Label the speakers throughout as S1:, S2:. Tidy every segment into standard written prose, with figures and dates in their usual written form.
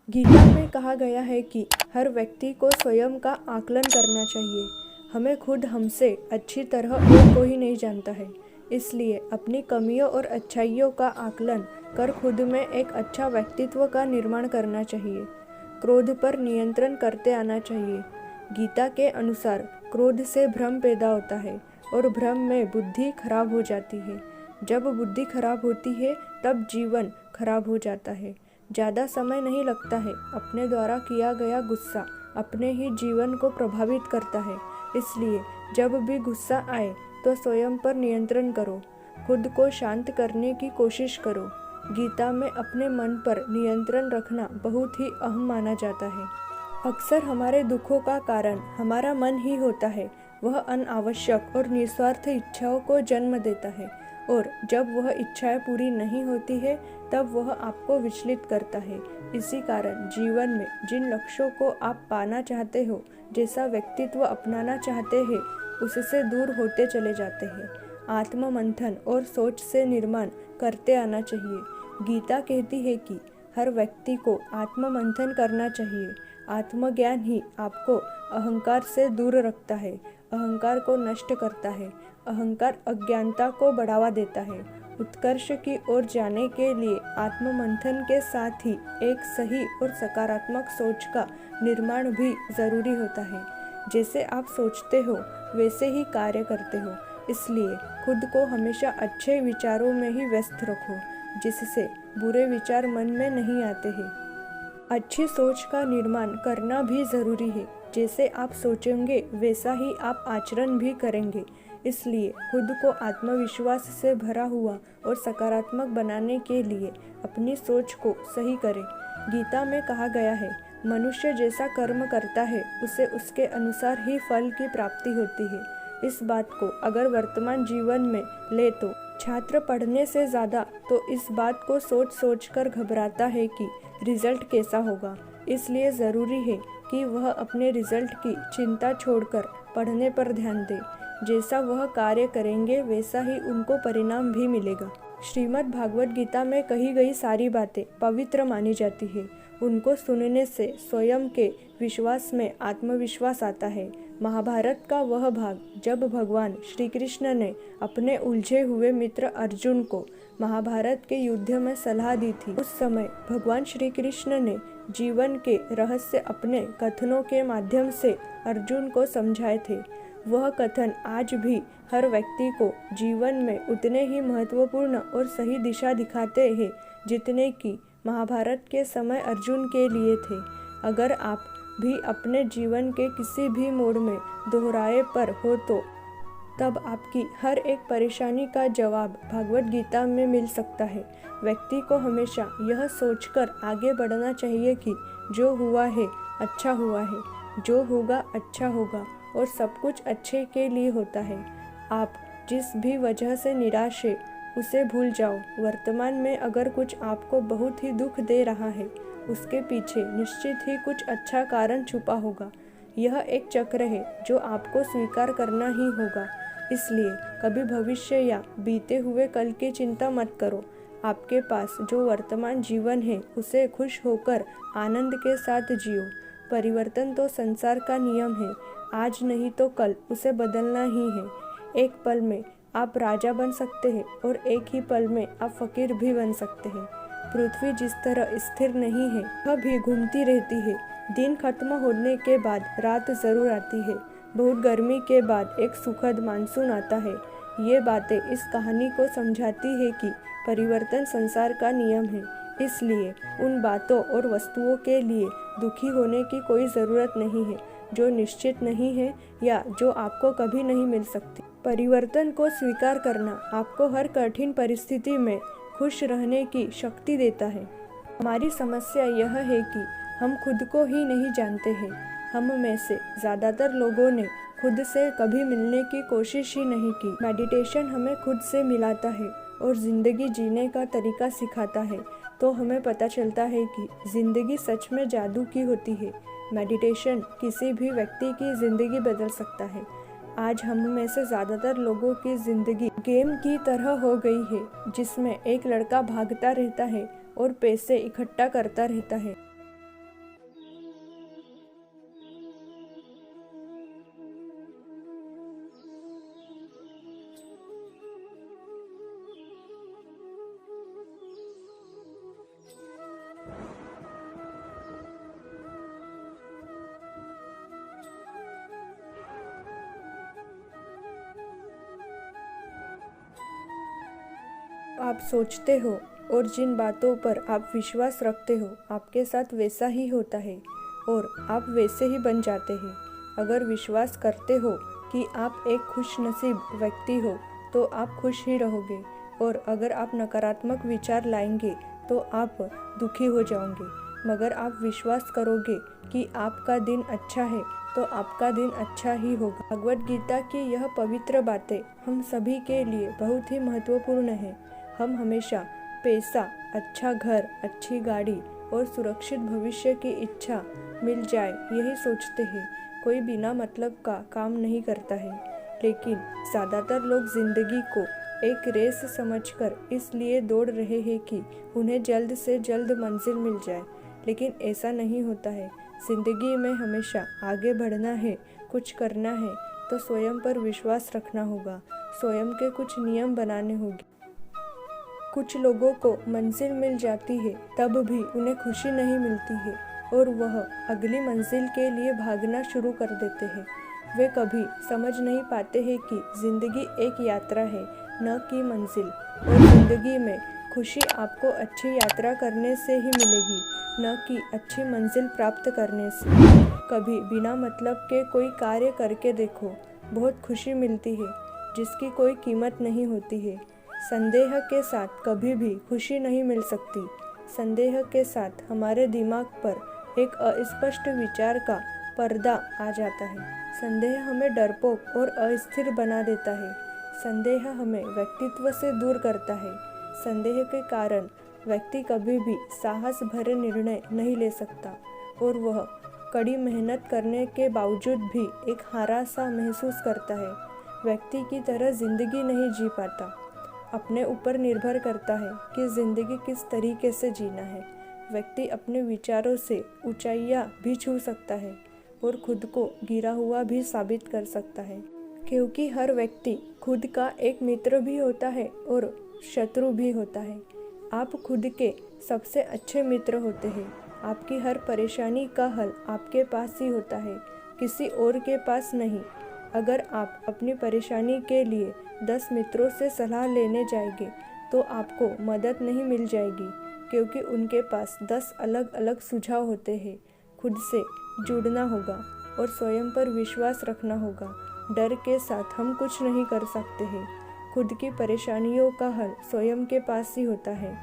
S1: गीता में कहा गया है कि हर व्यक्ति को स्वयं का आकलन करना चाहिए। हमें खुद हमसे अच्छी तरह और कोई नहीं जानता है, इसलिए अपनी कमियों और अच्छाइयों का आकलन कर खुद में एक अच्छा व्यक्तित्व का निर्माण करना चाहिए। क्रोध पर नियंत्रण करते आना चाहिए। गीता के अनुसार क्रोध से भ्रम पैदा होता है और भ्रम में बुद्धि खराब हो जाती है। जब बुद्धि खराब होती है तब जीवन खराब हो जाता है। ज़्यादा समय नहीं लगता है। अपने द्वारा किया गया गुस्सा अपने ही जीवन को प्रभावित करता है, इसलिए जब भी गुस्सा आए तो स्वयं पर नियंत्रण करो, खुद को शांत करने की कोशिश करो। गीता में अपने मन पर नियंत्रण रखना बहुत ही अहम माना जाता है। अक्सर हमारे दुखों का कारण हमारा मन ही होता है। वह अनावश्यक और निस्वार्थ इच्छाओं को जन्म देता है और जब वह इच्छाएं पूरी नहीं होती है तब वह आपको विचलित करता है। इसी कारण जीवन में जिन लक्ष्यों को आप पाना चाहते हो, जैसा व्यक्तित्व अपनाना चाहते हैं, उससे दूर होते चले जाते हैं। आत्म मंथन और सोच से निर्माण करते आना चाहिए। गीता कहती है कि हर व्यक्ति को आत्म मंथन करना चाहिए। आत्मज्ञान ही आपको अहंकार से दूर रखता है, अहंकार को नष्ट करता है। अहंकार अज्ञानता को बढ़ावा देता है। उत्कर्ष की ओर जाने के लिए आत्म मंथन के साथ ही एक सही और सकारात्मक सोच का निर्माण भी जरूरी होता है। जैसे आप सोचते हो वैसे ही कार्य करते हो, इसलिए खुद को हमेशा अच्छे विचारों में ही व्यस्त रखो, जिससे बुरे विचार मन में नहीं आते हैं। अच्छी सोच का निर्माण करना भी ज़रूरी है। जैसे आप सोचेंगे वैसा ही आप आचरण भी करेंगे, इसलिए खुद को आत्मविश्वास से भरा हुआ और सकारात्मक बनाने के लिए अपनी सोच को सही करें। गीता में कहा गया है, मनुष्य जैसा कर्म करता है उसे उसके अनुसार ही फल की प्राप्ति होती है। इस बात को अगर वर्तमान जीवन में ले तो छात्र पढ़ने से ज़्यादा तो इस बात को सोच सोच कर घबराता है कि रिजल्ट कैसा होगा। इसलिए ज़रूरी है कि वह अपने रिजल्ट की चिंता छोड़कर पढ़ने पर ध्यान दे। जैसा वह कार्य करेंगे वैसा ही उनको परिणाम भी मिलेगा। श्रीमद् भागवत गीता में कही गई सारी बातें पवित्र मानी जाती है। उनको सुनने से स्वयं के विश्वास में आत्मविश्वास आता है। महाभारत का वह भाग जब भगवान श्री कृष्ण ने अपने उलझे हुए मित्र अर्जुन को महाभारत के युद्ध में सलाह दी थी, उस समय भगवान श्री कृष्ण ने जीवन के रहस्य अपने कथनों के माध्यम से अर्जुन को समझाए थे। वह कथन आज भी हर व्यक्ति को जीवन में उतने ही महत्वपूर्ण और सही दिशा दिखाते हैं जितने कि महाभारत के समय अर्जुन के लिए थे। अगर आप भी अपने जीवन के किसी भी मोड़ में दोहराए पर हो तो तब आपकी हर एक परेशानी का जवाब भगवत गीता में मिल सकता है। व्यक्ति को हमेशा यह सोचकर आगे बढ़ना चाहिए कि जो हुआ है अच्छा हुआ है, जो होगा अच्छा होगा और सब कुछ अच्छे के लिए होता है। आप जिस भी वजह से निराश है उसे भूल जाओ। वर्तमान में अगर कुछ आपको बहुत ही दुख दे रहा है, उसके पीछे निश्चित ही कुछ अच्छा कारण छुपा होगा। यह एक चक्र है जो आपको स्वीकार करना ही होगा। इसलिए कभी भविष्य या बीते हुए कल की चिंता मत करो। आपके पास जो वर्तमान जीवन है उसे खुश होकर आनंद के साथ जियो। परिवर्तन तो संसार का नियम है। आज नहीं तो कल उसे बदलना ही है। एक पल में आप राजा बन सकते हैं और एक ही पल में आप फकीर भी बन सकते हैं। पृथ्वी जिस तरह स्थिर नहीं है, वह भी घूमती रहती है। दिन खत्म होने के बाद रात जरूर आती है। बहुत गर्मी के बाद एक सुखद मानसून आता है। ये बातें इस कहानी को समझाती है कि परिवर्तन संसार का नियम है। इसलिए उन बातों और वस्तुओं के लिए दुखी होने की कोई ज़रूरत नहीं है जो निश्चित नहीं है या जो आपको कभी नहीं मिल सकती। परिवर्तन को स्वीकार करना आपको हर कठिन परिस्थिति में खुश रहने की शक्ति देता है। हमारी समस्या यह है कि हम खुद को ही नहीं जानते हैं। हम में से ज़्यादातर लोगों ने खुद से कभी मिलने की कोशिश ही नहीं की। मेडिटेशन हमें खुद से मिलाता है और ज़िंदगी जीने का तरीका सिखाता है, तो हमें पता चलता है कि ज़िंदगी सच में जादू की होती है। मेडिटेशन किसी भी व्यक्ति की ज़िंदगी बदल सकता है। आज हम में से ज़्यादातर लोगों की ज़िंदगी गेम की तरह हो गई है, जिसमें एक लड़का भागता रहता है और पैसे इकट्ठा करता रहता है। आप सोचते हो और जिन बातों पर आप विश्वास रखते हो आपके साथ वैसा ही होता है और आप वैसे ही बन जाते हैं। अगर विश्वास करते हो कि आप एक खुशनसीब व्यक्ति हो तो आप खुश ही रहोगे और अगर आप नकारात्मक विचार लाएंगे तो आप दुखी हो जाओगे। मगर आप विश्वास करोगे कि आपका दिन अच्छा है तो आपका दिन अच्छा ही होगा। भगवद गीता की यह पवित्र बातें हम सभी के लिए बहुत ही महत्वपूर्ण है। हम हमेशा पैसा, अच्छा घर, अच्छी गाड़ी और सुरक्षित भविष्य की इच्छा मिल जाए यही सोचते हैं। कोई बिना मतलब का काम नहीं करता है, लेकिन ज़्यादातर लोग जिंदगी को एक रेस समझकर इसलिए दौड़ रहे हैं कि उन्हें जल्द से जल्द मंजिल मिल जाए। लेकिन ऐसा नहीं होता है। जिंदगी में हमेशा आगे बढ़ना है, कुछ करना है तो स्वयं पर विश्वास रखना होगा, स्वयं के कुछ नियम बनाने होंगे। कुछ लोगों को मंजिल मिल जाती है तब भी उन्हें खुशी नहीं मिलती है और वह अगली मंजिल के लिए भागना शुरू कर देते हैं। वे कभी समझ नहीं पाते हैं कि जिंदगी एक यात्रा है, न कि मंजिल। और जिंदगी में खुशी आपको अच्छी यात्रा करने से ही मिलेगी, न कि अच्छी मंजिल प्राप्त करने से। कभी बिना मतलब के कोई कार्य करके देखो, बहुत खुशी मिलती है जिसकी कोई कीमत नहीं होती है। संदेह के साथ कभी भी खुशी नहीं मिल सकती। संदेह के साथ हमारे दिमाग पर एक अस्पष्ट विचार का पर्दा आ जाता है। संदेह हमें डरपोक और अस्थिर बना देता है। संदेह हमें व्यक्तित्व से दूर करता है। संदेह के कारण व्यक्ति कभी भी साहस भरे निर्णय नहीं ले सकता और वह कड़ी मेहनत करने के बावजूद भी एक हारा सा महसूस करता है। व्यक्ति की तरह जिंदगी नहीं जी पाता। अपने ऊपर निर्भर करता है कि जिंदगी किस तरीके से जीना है। व्यक्ति अपने विचारों से ऊंचाइयां भी छू सकता है और खुद को गिरा हुआ भी साबित कर सकता है, क्योंकि हर व्यक्ति खुद का एक मित्र भी होता है और शत्रु भी होता है। आप खुद के सबसे अच्छे मित्र होते हैं। आपकी हर परेशानी का हल आपके पास ही होता है, किसी और के पास नहीं। अगर आप अपनी परेशानी के लिए 10 मित्रों से सलाह लेने जाएंगे तो आपको मदद नहीं मिल जाएगी, क्योंकि उनके पास 10 अलग अलग सुझाव होते हैं। खुद से जुड़ना होगा और स्वयं पर विश्वास रखना होगा। डर के साथ हम कुछ नहीं कर सकते हैं। खुद की परेशानियों का हल स्वयं के पास ही होता है।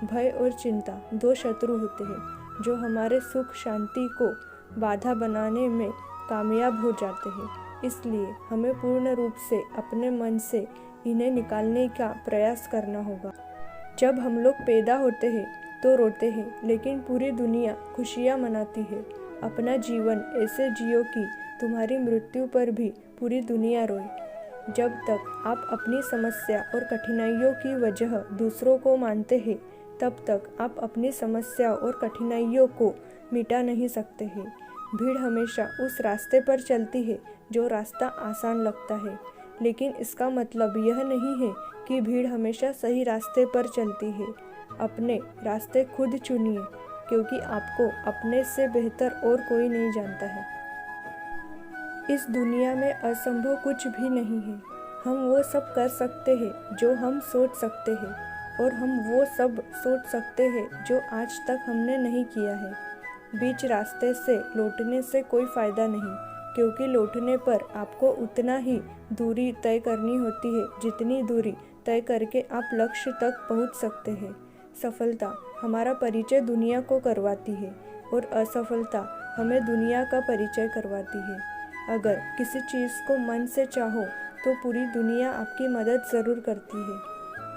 S1: भय और चिंता 2 शत्रु होते हैं जो हमारे सुख शांति को बाधा बनाने में कामयाब हो जाते हैं। इसलिए हमें पूर्ण रूप से अपने मन से इन्हें निकालने का प्रयास करना होगा। जब हम लोग पैदा होते हैं तो रोते हैं, लेकिन पूरी दुनिया खुशियाँ मनाती है। अपना जीवन ऐसे जियो कि तुम्हारी मृत्यु पर भी पूरी दुनिया रोए। जब तक आप अपनी समस्या और कठिनाइयों की वजह दूसरों को मानते हैं, तब तक आप अपनी समस्या और कठिनाइयों को मिटा नहीं सकते हैं। भीड़ हमेशा उस रास्ते पर चलती है जो रास्ता आसान लगता है, लेकिन इसका मतलब यह नहीं है कि भीड़ हमेशा सही रास्ते पर चलती है। अपने रास्ते खुद चुनिए, क्योंकि आपको अपने से बेहतर और कोई नहीं जानता है। इस दुनिया में असंभव कुछ भी नहीं है। हम वो सब कर सकते हैं जो हम सोच सकते हैं, और हम वो सब सोच सकते हैं जो आज तक हमने नहीं किया है। बीच रास्ते से लौटने से कोई फ़ायदा नहीं, क्योंकि लौटने पर आपको उतना ही दूरी तय करनी होती है जितनी दूरी तय करके आप लक्ष्य तक पहुंच सकते हैं। सफलता हमारा परिचय दुनिया को करवाती है और असफलता हमें दुनिया का परिचय करवाती है। अगर किसी चीज़ को मन से चाहो तो पूरी दुनिया आपकी मदद ज़रूर करती है।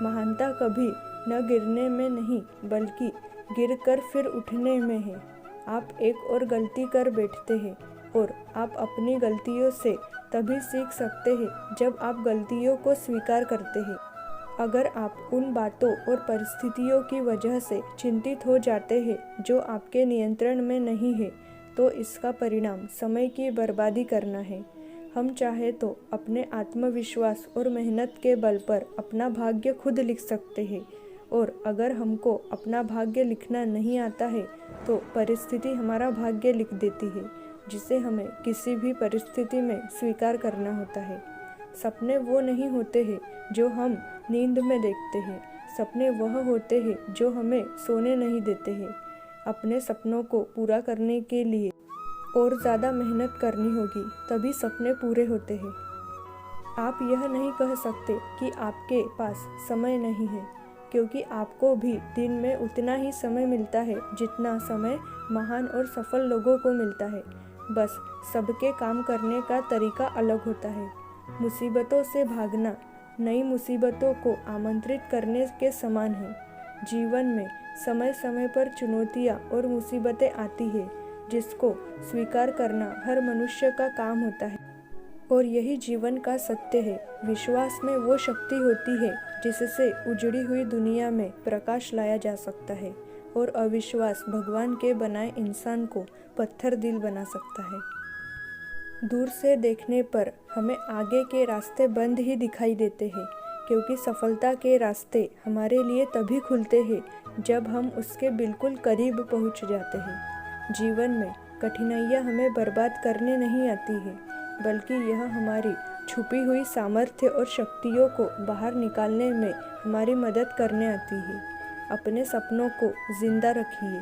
S1: महानता कभी न गिरने में नहीं, बल्कि गिरकर फिर उठने में है। आप एक और गलती कर बैठते हैं और आप अपनी गलतियों से तभी सीख सकते हैं जब आप गलतियों को स्वीकार करते हैं। अगर आप उन बातों और परिस्थितियों की वजह से चिंतित हो जाते हैं जो आपके नियंत्रण में नहीं है, तो इसका परिणाम समय की बर्बादी करना है। हम चाहे तो अपने आत्मविश्वास और मेहनत के बल पर अपना भाग्य खुद लिख सकते हैं, और अगर हमको अपना भाग्य लिखना नहीं आता है तो परिस्थिति हमारा भाग्य लिख देती है, जिसे हमें किसी भी परिस्थिति में स्वीकार करना होता है। सपने वो नहीं होते हैं जो हम नींद में देखते हैं। सपने वह होते हैं जो हमें सोने नहीं देते हैं। अपने सपनों को पूरा करने के लिए और ज़्यादा मेहनत करनी होगी, तभी सपने पूरे होते हैं। आप यह नहीं कह सकते कि आपके पास समय नहीं है, क्योंकि आपको भी दिन में उतना ही समय मिलता है जितना समय महान और सफल लोगों को मिलता है। बस सबके काम करने का तरीका अलग होता है। मुसीबतों से भागना नई मुसीबतों को आमंत्रित करने के समान है। जीवन में समय समय पर चुनौतियाँ और मुसीबतें आती है, जिसको स्वीकार करना हर मनुष्य का काम होता है। और यही जीवन का सत्य है। विश्वास में वो शक्ति होती है जिससे उजड़ी हुई दुनिया में प्रकाश लाया जा सकता है, और अविश्वास भगवान के बनाए इंसान को पत्थर दिल बना सकता है। दूर से देखने पर हमें आगे के रास्ते बंद ही दिखाई देते हैं, क्योंकि सफलता के रास्ते हमारे लिए तभी खुलते हैं जब हम उसके बिल्कुल करीब पहुंच जाते हैं। जीवन में कठिनाइयाँ हमें बर्बाद करने नहीं आती है, बल्कि यह हमारी छुपी हुई सामर्थ्य और शक्तियों को बाहर निकालने में हमारी मदद करने आती है। अपने सपनों को जिंदा रखिए।